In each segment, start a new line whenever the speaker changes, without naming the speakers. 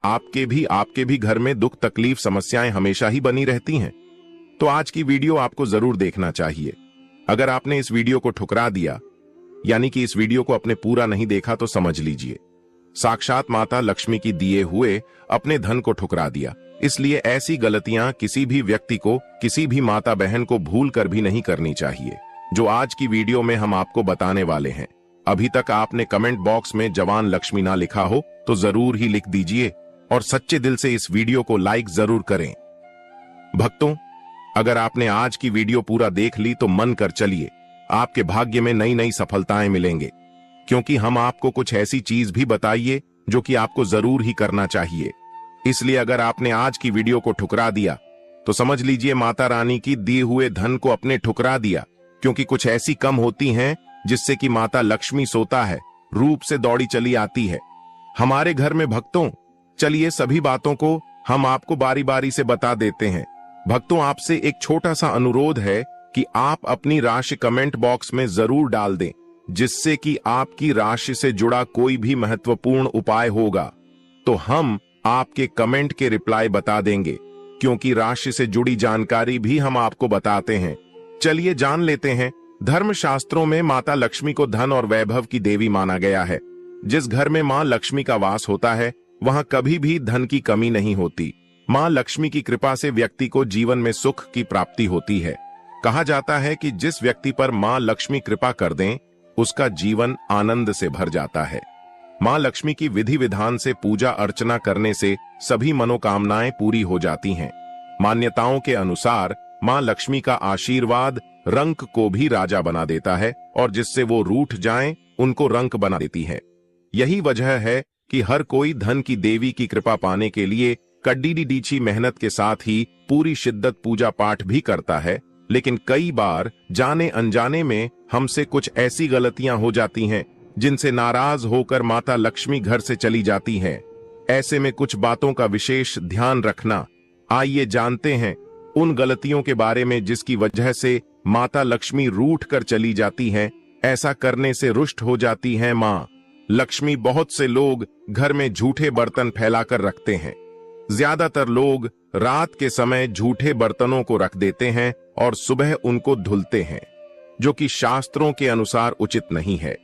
आपके भी घर में दुख तकलीफ समस्याएं हमेशा ही बनी रहती हैं। तो आज की वीडियो आपको जरूर देखना चाहिए। अगर आपने इस वीडियो को ठुकरा दिया, यानी कि इस वीडियो को अपने पूरा नहीं देखा, तो समझ लीजिए साक्षात माता लक्ष्मी की दिए हुए अपने धन को ठुकरा दिया। इसलिए ऐसी गलतियां किसी भी व्यक्ति को, किसी भी माता बहन को भूल कर भी नहीं करनी चाहिए, जो आज की वीडियो में हम आपको बताने वाले हैं। अभी तक आपने कमेंट बॉक्स में जवान लक्ष्मी ना लिखा हो तो जरूर ही लिख दीजिए और सच्चे दिल से इस वीडियो को लाइक जरूर करें। भक्तों, अगर आपने आज की वीडियो पूरा देख ली तो मन कर चलिए, आपके भाग्य में नई नई सफलताएं मिलेंगे, क्योंकि हम आपको कुछ ऐसी चीज भी बताइए जो कि आपको जरूर ही करना चाहिए। इसलिए अगर आपने आज की वीडियो को ठुकरा दिया तो समझ लीजिए माता रानी की दिए हुए धन को अपने ठुकरा दिया, क्योंकि कुछ ऐसी कम होती हैं जिससे कि माता लक्ष्मी सोता है, रूप से दौड़ी चली आती है हमारे घर में। भक्तों, चलिए सभी बातों को हम आपको बारी बारी से बता देते हैं। भक्तों, आपसे एक छोटा सा अनुरोध है कि आप अपनी राशि कमेंट बॉक्स में जरूर डाल दें, जिससे कि आपकी राशि से जुड़ा कोई भी महत्वपूर्ण उपाय होगा तो हम आपके कमेंट के रिप्लाई बता देंगे, क्योंकि राशि से जुड़ी जानकारी भी हम आपको बताते हैं। चलिए जान लेते हैं। धर्मशास्त्रों में माता लक्ष्मी को धन और वैभव की देवी माना गया है। जिस घर में मां लक्ष्मी का वास होता है वहां कभी भी धन की कमी नहीं होती। मां लक्ष्मी की कृपा से व्यक्ति को जीवन में सुख की प्राप्ति होती है। कहा जाता है कि जिस व्यक्ति पर मां लक्ष्मी कृपा कर दें उसका जीवन आनंद से भर जाता है। मां लक्ष्मी की विधि विधान से पूजा अर्चना करने से सभी मनोकामनाएं पूरी हो जाती हैं। मान्यताओं के अनुसार मां लक्ष्मी का आशीर्वाद रंक को भी राजा बना देता है, और जिससे वो रूठ जाएं उनको रंक बना देती है। यही वजह है कि हर कोई धन की देवी की कृपा पाने के लिए कड्डी डीची मेहनत के साथ ही पूरी शिद्दत पूजा पाठ भी करता है। लेकिन कई बार जाने अनजाने में हमसे कुछ ऐसी गलतियां हो जाती हैं जिनसे नाराज होकर माता लक्ष्मी घर से चली जाती हैं। ऐसे में कुछ बातों का विशेष ध्यान रखना। आइए जानते हैं उन गलतियों के बारे में जिसकी वजह से माता लक्ष्मी रूठ कर चली जाती हैं। ऐसा करने से रुष्ट हो जाती हैं मां लक्ष्मी। बहुत से लोग घर में झूठे बर्तन फैलाकर रखते हैं। ज्यादातर लोग रात के समय झूठे बर्तनों को रख देते हैं और सुबह उनको धुलते हैं, जो कि शास्त्रों के अनुसार उचित नहीं है।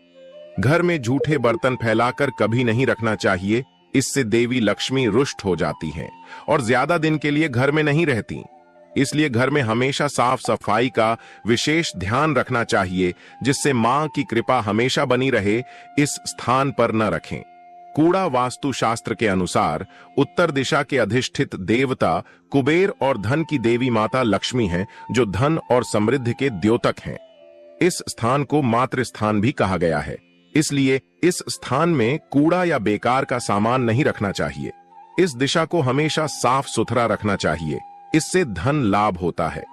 घर में झूठे बर्तन फैलाकर कभी नहीं रखना चाहिए। इससे देवी लक्ष्मी रुष्ट हो जाती हैं और ज्यादा दिन के लिए घर में नहीं रहती। इसलिए घर में हमेशा साफ सफाई का विशेष ध्यान रखना चाहिए, जिससे मां की कृपा हमेशा बनी रहे। इस स्थान पर न रखें। कूड़ा वास्तु शास्त्र के अनुसार उत्तर दिशा के अधिष्ठित देवता कुबेर और धन की देवी माता लक्ष्मी हैं, जो धन और समृद्धि के द्योतक हैं। इस स्थान को मातृ स्थान भी कहा गया है। इसलिए इस स्थान में कूड़ा या बेकार का सामान नहीं रखना चाहिए। इस दिशा को हमेशा साफ सुथरा रखना चाहिए। इससे धन लाभ होता है।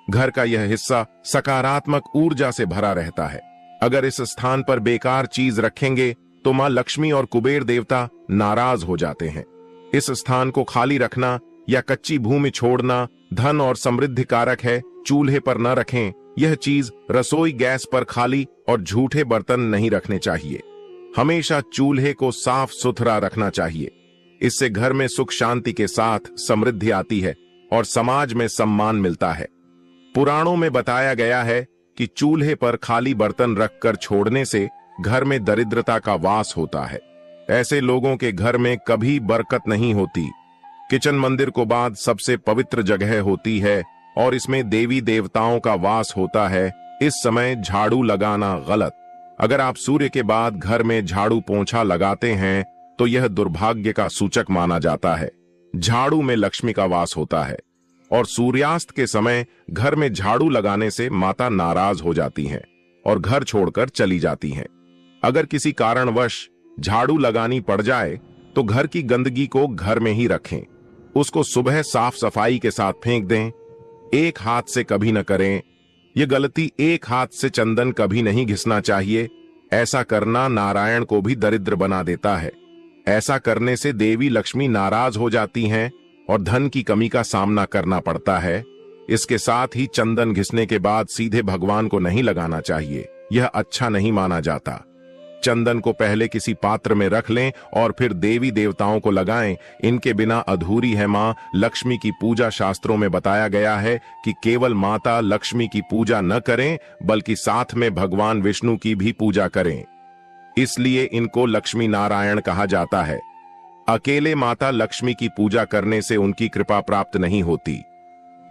घर का यह हिस्सा सकारात्मक ऊर्जा से भरा रहता है। अगर इस स्थान पर बेकार चीज रखेंगे तो मां लक्ष्मी और कुबेर देवता नाराज हो जाते हैं। इस स्थान को खाली रखना या कच्ची भूमि छोड़ना धन और समृद्धि कारक है। चूल्हे पर न रखें। यह चीज रसोई गैस पर खाली और झूठे बर्तन नहीं रखने चाहिए। हमेशा चूल्हे को साफ सुथरा रखना चाहिए। इससे घर में सुख शांति के साथ समृद्धि आती है और समाज में सम्मान मिलता है। पुराणों में बताया गया है कि चूल्हे पर खाली बर्तन रखकर छोड़ने से घर में दरिद्रता का वास होता है। ऐसे लोगों के घर में कभी बरकत नहीं होती। किचन मंदिर को बाद सबसे पवित्र जगह होती है और इसमें देवी देवताओं का वास होता है। इस समय झाड़ू लगाना गलत। अगर आप सूर्य के बाद घर में झाड़ू पोंछा लगाते हैं तो यह दुर्भाग्य का सूचक माना जाता है। झाड़ू में लक्ष्मी का वास होता है और सूर्यास्त के समय घर में झाड़ू लगाने से माता नाराज हो जाती हैं और घर छोड़कर चली जाती हैं। अगर किसी कारणवश झाड़ू लगानी पड़ जाए तो घर की गंदगी को घर में ही रखें। उसको सुबह साफ सफाई के साथ फेंक दें। एक हाथ से कभी न करें। यह गलती, एक हाथ से चंदन कभी नहीं घिसना चाहिए। ऐसा करना नारायण को भी दरिद्र बना देता है। ऐसा करने से देवी लक्ष्मी नाराज हो जाती हैं और धन की कमी का सामना करना पड़ता है। इसके साथ ही चंदन घिसने के बाद सीधे भगवान को नहीं लगाना चाहिए। यह अच्छा नहीं माना जाता। चंदन को पहले किसी पात्र में रख लें और फिर देवी देवताओं को लगाएं। इनके बिना अधूरी है मां लक्ष्मी की पूजा। शास्त्रों में बताया गया है कि केवल माता लक्ष्मी की पूजा न करें बल्कि साथ में भगवान विष्णु की भी पूजा करें। इसलिए इनको लक्ष्मी नारायण कहा जाता है। अकेले माता लक्ष्मी की पूजा करने से उनकी कृपा प्राप्त नहीं होती।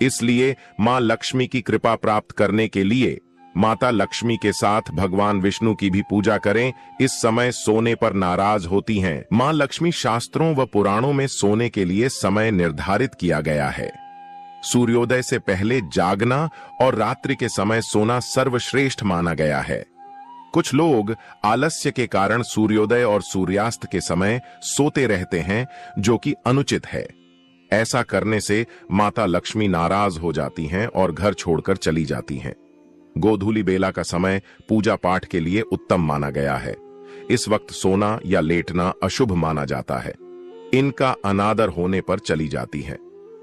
इसलिए मां लक्ष्मी की कृपा प्राप्त करने के लिए माता लक्ष्मी के साथ भगवान विष्णु की भी पूजा करें। इस समय सोने पर नाराज होती हैं। मां लक्ष्मी शास्त्रों व पुराणों में सोने के लिए समय निर्धारित किया गया है। सूर्योदय से पहले जागना और रात्रि के समय सोना सर्वश्रेष्ठ माना गया है। कुछ लोग आलस्य के कारण सूर्योदय और सूर्यास्त के समय सोते रहते हैं, जो कि अनुचित है। ऐसा करने से माता लक्ष्मी नाराज हो जाती हैं और घर छोड़कर चली जाती हैं। गोधूली बेला का समय पूजा पाठ के लिए उत्तम माना गया है। इस वक्त सोना या लेटना अशुभ माना जाता है। इनका अनादर होने पर चली जाती है।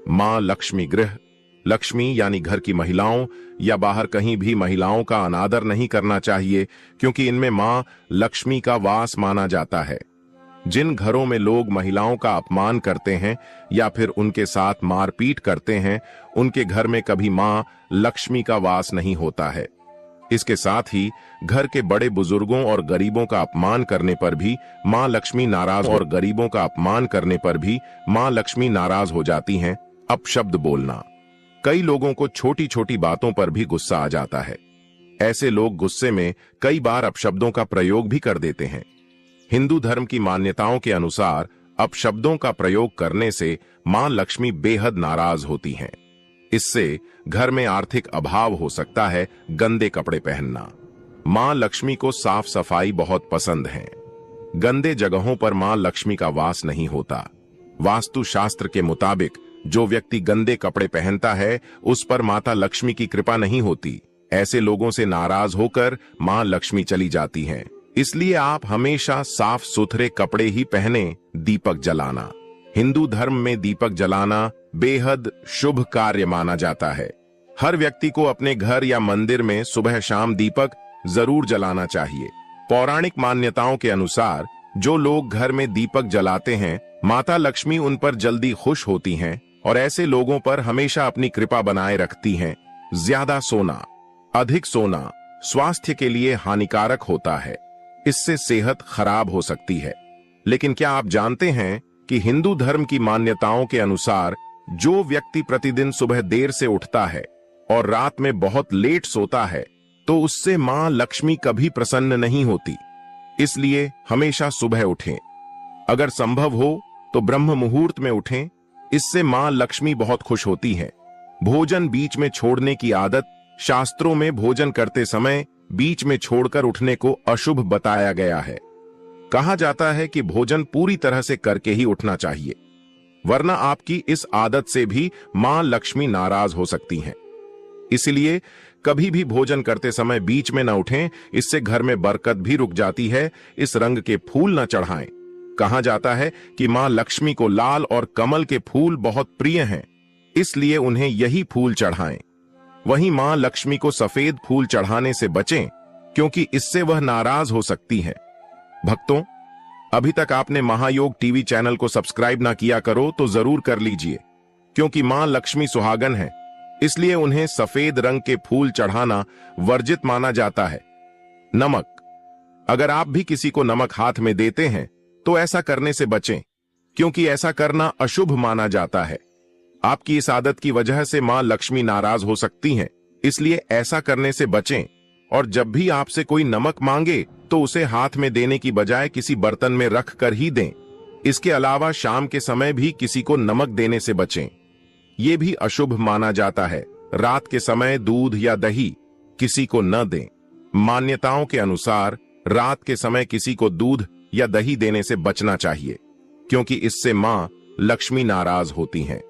मां लक्ष्मी गृह, लक्ष्मी यानी घर की महिलाओं या बाहर कहीं भी महिलाओं का अनादर नहीं करना चाहिए, क्योंकि इनमें मां लक्ष्मी का वास माना जाता है। जिन घरों में लोग महिलाओं का अपमान करते हैं या फिर उनके साथ मारपीट करते हैं, उनके घर में कभी मां लक्ष्मी का वास नहीं होता है। इसके साथ ही घर के बड़े बुजुर्गों और गरीबों का अपमान करने पर भी मां लक्ष्मी नाराज और गरीबों का अपमान करने पर भी मां लक्ष्मी नाराज हो जाती हैं। अपशब्द बोलना। कई लोगों को छोटी छोटी बातों पर भी गुस्सा आ जाता है। ऐसे लोग गुस्से में कई बार अपशब्दों का प्रयोग भी कर देते हैं। हिंदू धर्म की मान्यताओं के अनुसार अपशब्दों का प्रयोग करने से मां लक्ष्मी बेहद नाराज होती हैं। इससे घर में आर्थिक अभाव हो सकता है। गंदे कपड़े पहनना। मां लक्ष्मी को साफ सफाई बहुत पसंद है। गंदे जगहों पर मां लक्ष्मी का वास नहीं होता। वास्तु शास्त्र के मुताबिक जो व्यक्ति गंदे कपड़े पहनता है उस पर माता लक्ष्मी की कृपा नहीं होती। ऐसे लोगों से नाराज होकर मां लक्ष्मी चली जाती हैं। इसलिए आप हमेशा साफ सुथरे कपड़े ही पहने। दीपक जलाना। हिंदू धर्म में दीपक जलाना बेहद शुभ कार्य माना जाता है। हर व्यक्ति को अपने घर या मंदिर में सुबह शाम दीपक जरूर जलाना चाहिए। पौराणिक मान्यताओं के अनुसार जो लोग घर में दीपक जलाते हैं, माता लक्ष्मी उन पर जल्दी खुश होती हैं और ऐसे लोगों पर हमेशा अपनी कृपा बनाए रखती हैं। ज्यादा सोना। अधिक सोना स्वास्थ्य के लिए हानिकारक होता है। इससे सेहत खराब हो सकती है। लेकिन क्या आप जानते हैं कि हिंदू धर्म की मान्यताओं के अनुसार जो व्यक्ति प्रतिदिन सुबह देर से उठता है और रात में बहुत लेट सोता है, तो उससे मां लक्ष्मी कभी प्रसन्न नहीं होती। इसलिए हमेशा सुबह उठें। अगर संभव हो तो ब्रह्म मुहूर्त में उठें। इससे मां लक्ष्मी बहुत खुश होती है। भोजन बीच में छोड़ने की आदत। शास्त्रों में भोजन करते समय बीच में छोड़कर उठने को अशुभ बताया गया है। कहा जाता है कि भोजन पूरी तरह से करके ही उठना चाहिए, वरना आपकी इस आदत से भी मां लक्ष्मी नाराज हो सकती हैं। इसलिए कभी भी भोजन करते समय बीच में न उठें। इससे घर में बरकत भी रुक जाती है। इस रंग के फूल न चढ़ाएं। कहा जाता है कि मां लक्ष्मी को लाल और कमल के फूल बहुत प्रिय हैं, इसलिए उन्हें यही फूल चढ़ाएं। वहीं मां लक्ष्मी को सफेद फूल चढ़ाने से बचें, क्योंकि इससे वह नाराज हो सकती है। भक्तों, अभी तक आपने महायोग टीवी चैनल को सब्सक्राइब ना किया करो तो जरूर कर लीजिए, क्योंकि मां लक्ष्मी सुहागन है, इसलिए उन्हें सफेद रंग के फूल चढ़ाना वर्जित माना जाता है। नमक। अगर आप भी किसी को नमक हाथ में देते हैं तो ऐसा करने से बचें, क्योंकि ऐसा करना अशुभ माना जाता है। आपकी इस आदत की वजह से मां लक्ष्मी नाराज हो सकती हैं, इसलिए ऐसा करने से बचें। और जब भी आपसे कोई नमक मांगे तो उसे हाथ में देने की बजाय किसी बर्तन में रख कर ही दें। इसके अलावा शाम के समय भी किसी को नमक देने से बचें। यह भी अशुभ माना जाता है। रात के समय दूध या दही किसी को न दें। मान्यताओं के अनुसार रात के समय किसी को दूध या दही देने से बचना चाहिए, क्योंकि इससे मां लक्ष्मी नाराज होती हैं।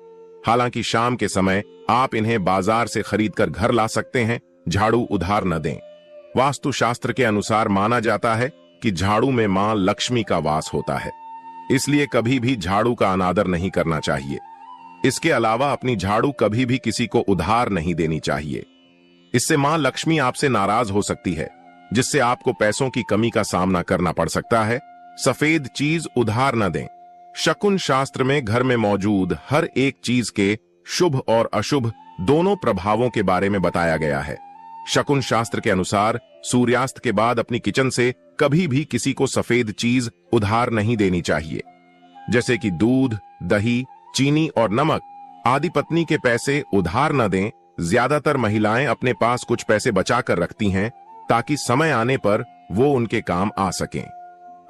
हालांकि शाम के समय आप इन्हें बाजार से खरीदकर घर ला सकते हैं। झाड़ू उधार न दें। वास्तु शास्त्र के अनुसार माना जाता है कि झाड़ू में मां लक्ष्मी का वास होता है, इसलिए कभी भी झाड़ू का अनादर नहीं करना चाहिए। इसके अलावा अपनी झाड़ू कभी भी किसी को उधार नहीं देनी चाहिए। इससे मां लक्ष्मी आपसे नाराज हो सकती है। जिससे आपको पैसों की कमी का सामना करना पड़ सकता है। सफेद चीज उधार न दें। शकुन शास्त्र में घर में मौजूद हर एक चीज के शुभ और अशुभ दोनों प्रभावों के बारे में बताया गया है। शकुन शास्त्र के अनुसार सूर्यास्त के बाद अपनी किचन से कभी भी किसी को सफेद चीज उधार नहीं देनी चाहिए, जैसे कि दूध, दही, चीनी और नमक आदि। पत्नी के पैसे उधार न दें। ज्यादातर महिलाएं अपने पास कुछ पैसे बचाकर रखती हैं ताकि समय आने पर वो उनके काम आ सकें।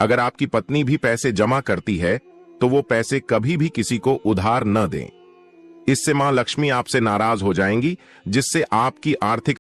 अगर आपकी पत्नी भी पैसे जमा करती है तो वो पैसे कभी भी किसी को उधार न दें। इससे मां लक्ष्मी आपसे नाराज हो जाएंगी, जिससे आपकी आर्थिक